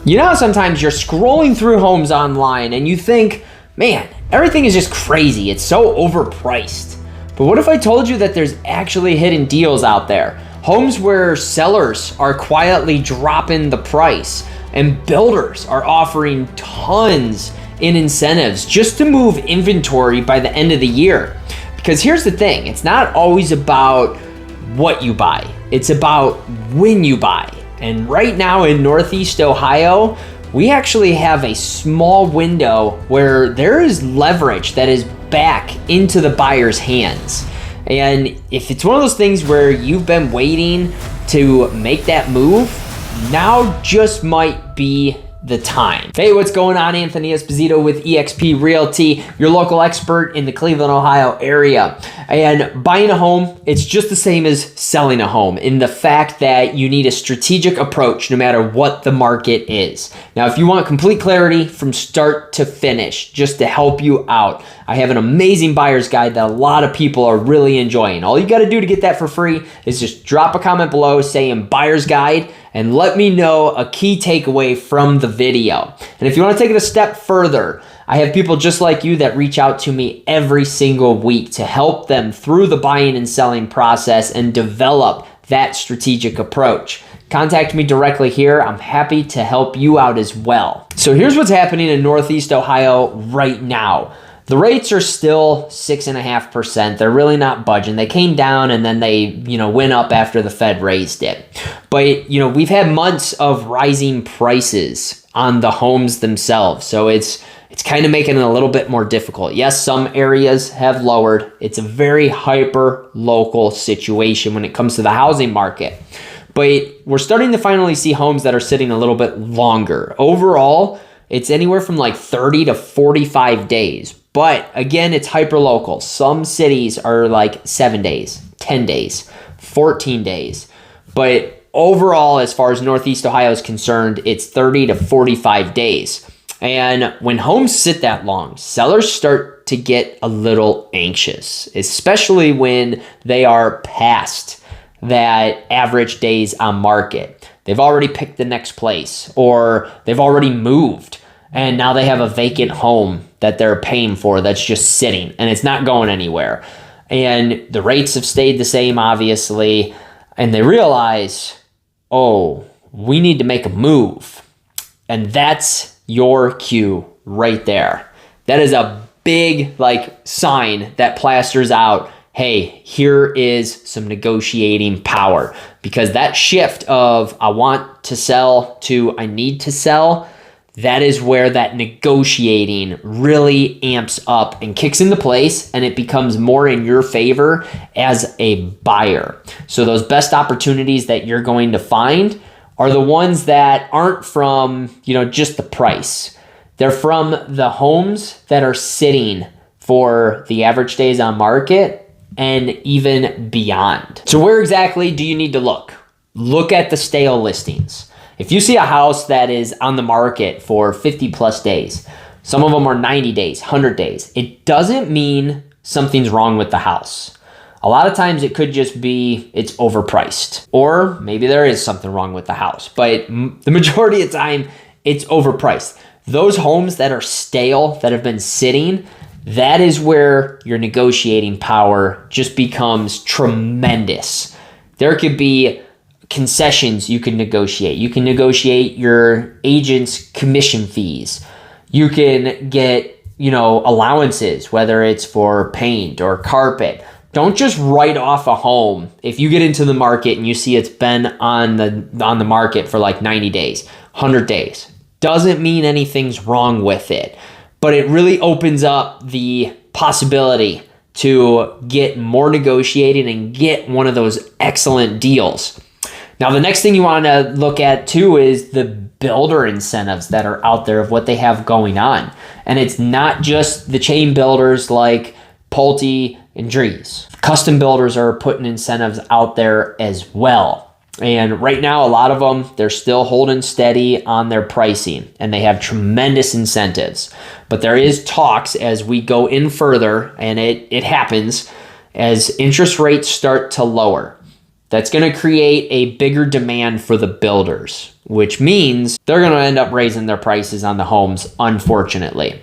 You know how sometimes you're scrolling through homes online and you think, man, everything is just crazy. It's so overpriced. But what if I told you that there's actually hidden deals out there? Homes where sellers are quietly dropping the price and builders are offering tons in incentives just to move inventory by the end of the year. Because here's the thing, it's not always about what you buy, it's about when you buy. And right now in Northeast Ohio, we actually have a small window where there is leverage that is back into the buyer's hands. And if it's one of those things where you've been waiting to make that move, now just might be the time. Hey, what's going on? Anthony Esposito with eXp Realty, your local expert in the Cleveland, Ohio area. And buying a home, it's just the same as selling a home in the fact that you need a strategic approach no matter what the market is. Now, if you want complete clarity from start to finish, just to help you out, I have an amazing buyer's guide that a lot of people are really enjoying. All you got to do to get that for free is just drop a comment below saying buyer's guide and let me know a key takeaway from the video. And if you want to take it a step further, I have people just like you that reach out to me every single week to help them through the buying and selling process and develop that strategic approach. Contact me directly here. I'm happy to help you out as well. So here's what's happening in Northeast Ohio right now. The rates are still 6.5%. They're really not budging. They came down and then they, went up after the Fed raised it. But, we've had months of rising prices on the homes themselves. So it's kind of making it a little bit more difficult. Yes, some areas have lowered. It's a very hyper local situation when it comes to the housing market. But we're starting to finally see homes that are sitting a little bit longer. Overall, it's anywhere from like 30 to 45 days. But again, it's hyper local. Some cities are like 7 days, 10 days, 14 days. But overall, as far as Northeast Ohio is concerned, it's 30 to 45 days. And when homes sit that long, sellers start to get a little anxious, especially when they are past that average days on market. They've already picked the next place or they've already moved. And now they have a vacant home that they're paying for that's just sitting and it's not going anywhere. And the rates have stayed the same, obviously. And they realize, oh, we need to make a move. And that's your cue right there. That is a big sign that plasters out, hey, here is some negotiating power. Because that shift of I want to sell to I need to sell, that is where that negotiating really amps up and kicks into place, and it becomes more in your favor as a buyer. So those best opportunities that you're going to find are the ones that aren't from, just the price. They're from the homes that are sitting for the average days on market and even beyond. So where exactly do you need to look? Look at the stale listings. If you see a house that is on the market for 50 plus days, some of them are 90 days, 100 days, it doesn't mean something's wrong with the house. A lot of times it could just be it's overpriced, or maybe there is something wrong with the house, but the majority of the time it's overpriced. Those homes that are stale, that have been sitting, that is where your negotiating power just becomes tremendous. There could be concessions you can negotiate. You can negotiate your agent's commission fees. You can get, allowances, whether it's for paint or carpet. Don't just write off a home if you get into the market and you see it's been on the market for like 90 days, 100 days. Doesn't mean anything's wrong with it, but it really opens up the possibility to get more negotiating and get one of those excellent deals. Now, the next thing you want to look at too is the builder incentives that are out there of what they have going on. And it's not just the chain builders like Pulte and Dries. Custom builders are putting incentives out there as well. And right now, a lot of them, they're still holding steady on their pricing and they have tremendous incentives. But there is talks as we go in further, and it happens as interest rates start to lower. That's going to create a bigger demand for the builders. which means they're going to end up raising their prices on the homes, unfortunately.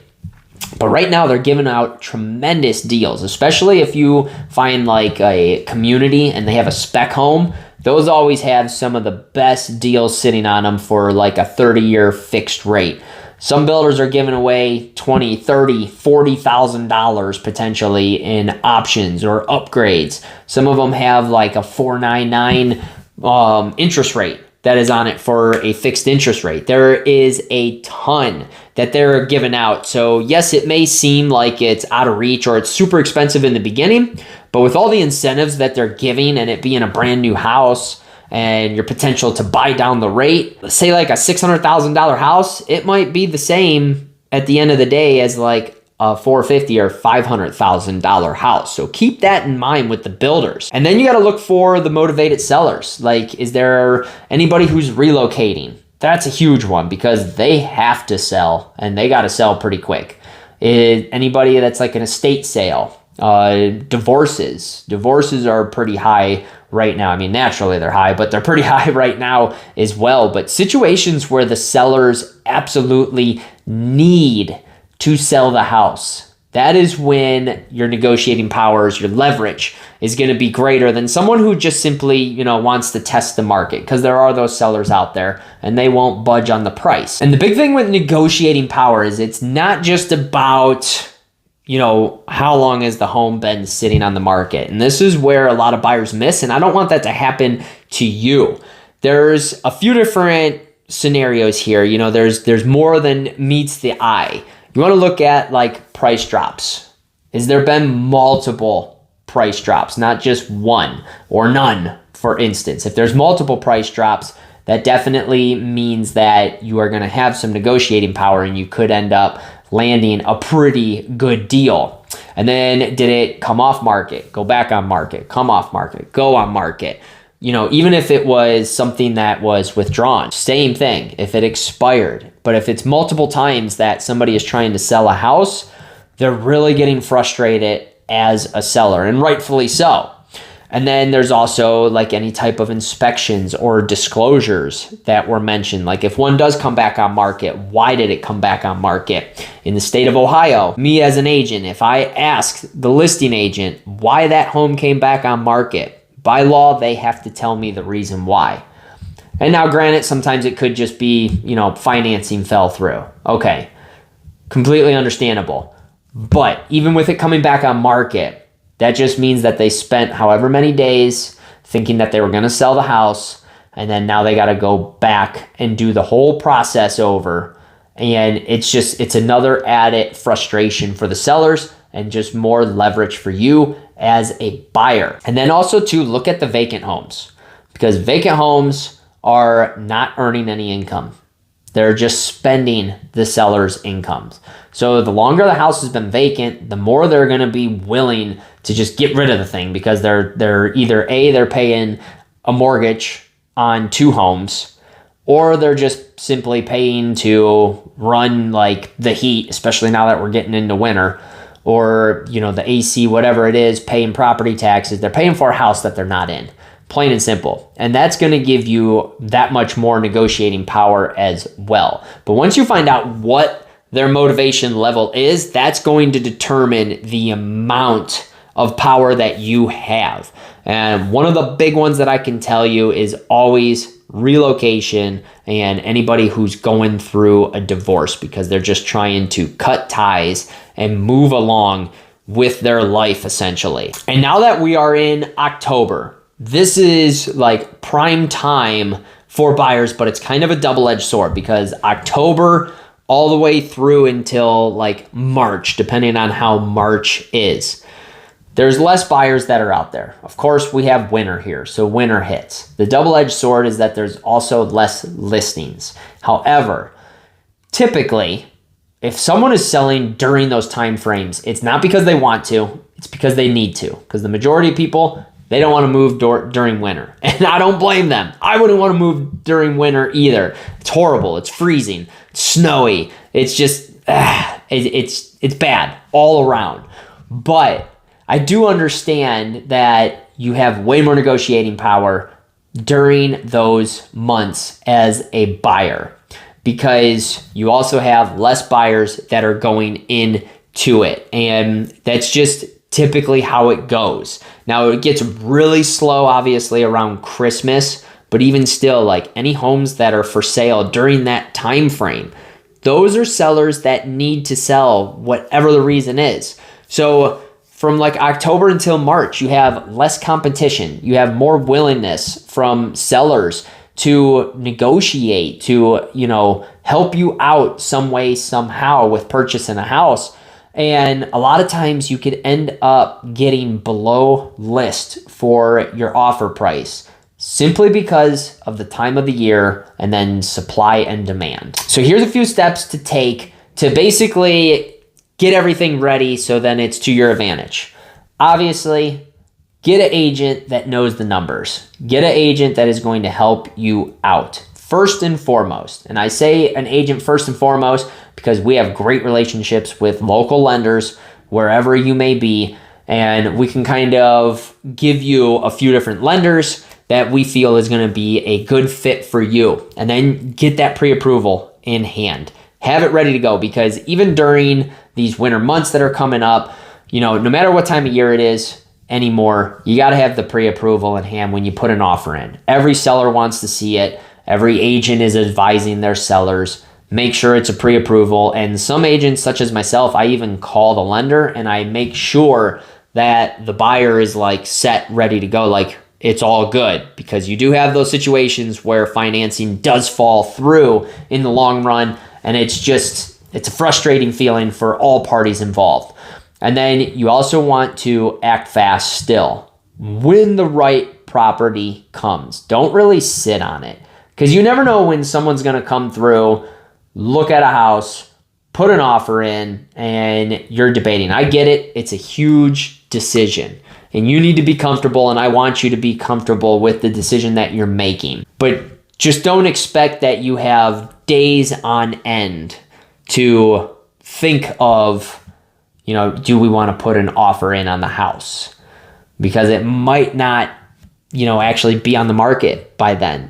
But right now they're giving out tremendous deals, especially if you find like a community and they have a spec home. Those always have some of the best deals sitting on them for like a 30-year fixed rate. Some builders are giving away $20,000, $30,000, $40,000 potentially in options or upgrades. Some of them have like a 4.99 interest rate that is on it for a fixed interest rate. There is a ton that they're giving out. So yes, it may seem like it's out of reach or it's super expensive in the beginning, but with all the incentives that they're giving and it being a brand new house and your potential to buy down the rate, let's say like a $600,000 house, it might be the same at the end of the day as like a $450,000 or $500,000 house. So keep that in mind with the builders. And then you got to look for the motivated sellers. Like, is there anybody who's relocating? That's a huge one because they have to sell and they got to sell pretty quick. Anybody that's like an estate sale, divorces are pretty high right now. I mean, naturally they're high, but they're pretty high right now as well. But situations where the sellers absolutely need to sell the house, that is when your negotiating powers, your leverage is going to be greater than someone who just simply, wants to test the market, because there are those sellers out there and they won't budge on the price. And the big thing with negotiating power is it's not just about, how long has the home been sitting on the market? And this is where a lot of buyers miss, and I don't want that to happen to you. There's a few different scenarios here. There's more than meets the eye. You want to look at like price drops. Has there been multiple price drops, not just one or none, for instance? If there's multiple price drops, that definitely means that you are going to have some negotiating power and you could end up landing a pretty good deal. And then did it come off market, go back on market, come off market, go on market? Even if it was something that was withdrawn, same thing, if it expired. But if it's multiple times that somebody is trying to sell a house, they're really getting frustrated as a seller, and rightfully so. And then there's also like any type of inspections or disclosures that were mentioned. Like if one does come back on market, why did it come back on market? In the state of Ohio, me as an agent, if I ask the listing agent why that home came back on market, by law, they have to tell me the reason why. And now granted, sometimes it could just be, financing fell through. Okay, completely understandable. But even with it coming back on market, that just means that they spent however many days thinking that they were going to sell the house, and then now they got to go back and do the whole process over. And it's another added frustration for the sellers and just more leverage for you as a buyer. And then also to look at the vacant homes, because vacant homes are not earning any income. They're just spending the seller's incomes. So the longer the house has been vacant, the more they're going to be willing to just get rid of the thing, because they're either they're paying a mortgage on 2 homes, or they're just simply paying to run like the heat, especially now that we're getting into winter, or the AC, whatever it is, paying property taxes. They're paying for a house that they're not in, plain and simple. And that's going to give you that much more negotiating power as well. But once you find out what their motivation level is, that's going to determine the amount of power that you have. And one of the big ones that I can tell you is always relocation and anybody who's going through a divorce, because they're just trying to cut ties and move along with their life essentially. And now that we are in October, this is like prime time for buyers, but it's kind of a double-edged sword, because October all the way through until like March, depending on how March is, there's less buyers that are out there. Of course, we have winter here, so winter hits. The double-edged sword is that there's also less listings. However, typically, if someone is selling during those time frames, it's not because they want to, it's because they need to. Because the majority of people, they don't want to move during winter. And I don't blame them. I wouldn't want to move during winter either. It's horrible. It's freezing. It's snowy. It's just, it's bad all around. But I do understand that you have way more negotiating power during those months as a buyer, because you also have less buyers that are going into it. And that's just typically how it goes. Now it gets really slow, obviously, around Christmas, but even still, like any homes that are for sale during that time frame, those are sellers that need to sell whatever the reason is. So from like October until March, you have less competition. You have more willingness from sellers to negotiate, to, you know, help you out some way, somehow with purchasing a house. And a lot of times you could end up getting below list for your offer price simply because of the time of the year and then supply and demand. So here's a few steps to take to basically get everything ready so then it's to your advantage. Obviously, get an agent that knows the numbers. Get an agent that is going to help you out first and foremost. And I say an agent first and foremost because we have great relationships with local lenders wherever you may be, and we can kind of give you a few different lenders that we feel is going to be a good fit for you. And then get that pre-approval in hand. Have it ready to go, because even during these winter months that are coming up, you know, no matter what time of year it is anymore, you got to have the pre-approval in hand when you put an offer in. Every seller wants to see it. Every agent is advising their sellers, make sure it's a pre-approval. And some agents, such as myself, I even call the lender and I make sure that the buyer is like set, ready to go, like it's all good, because you do have those situations where financing does fall through in the long run, and it's a frustrating feeling for all parties involved. And then you also want to act fast still when the right property comes. Don't really sit on it, because you never know when someone's going to come through, look at a house, put an offer in, and you're debating. I get it. It's a huge decision, and you need to be comfortable, and I want you to be comfortable with the decision that you're making. But just don't expect that you have days on end to think of, you know, do we want to put an offer in on the house? Because it might not, you know, actually be on the market by then.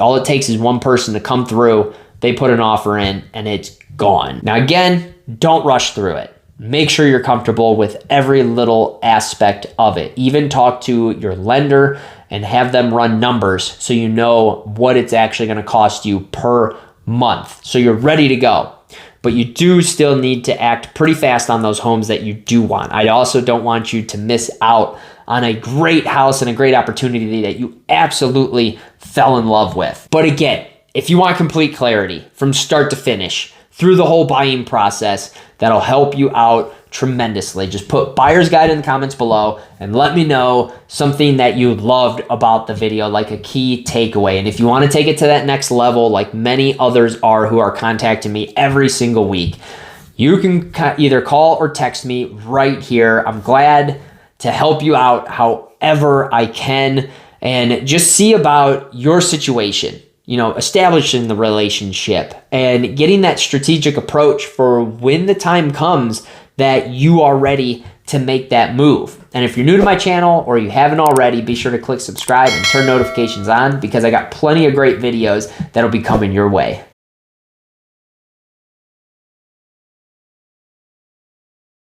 All it takes is one person to come through, they put an offer in, and it's gone. Now, again, don't rush through it. Make sure you're comfortable with every little aspect of it. Even talk to your lender and have them run numbers so you know what it's actually going to cost you per month, so you're ready to go. But you do still need to act pretty fast on those homes that you do want. I also don't want you to miss out on a great house and a great opportunity that you absolutely fell in love with. But again, if you want complete clarity from start to finish through the whole buying process, that'll help you out tremendously. Just put buyer's guide in the comments below and let me know something that you loved about the video, like a key takeaway. And if you want to take it to that next level, like many others are who are contacting me every single week, you can either call or text me right here. I'm glad to help you out however I can, and just see about your situation. You know, establishing the relationship and getting that strategic approach for when the time comes that you are ready to make that move. And if you're new to my channel or you haven't already, be sure to click subscribe and turn notifications on, because I got plenty of great videos that'll be coming your way.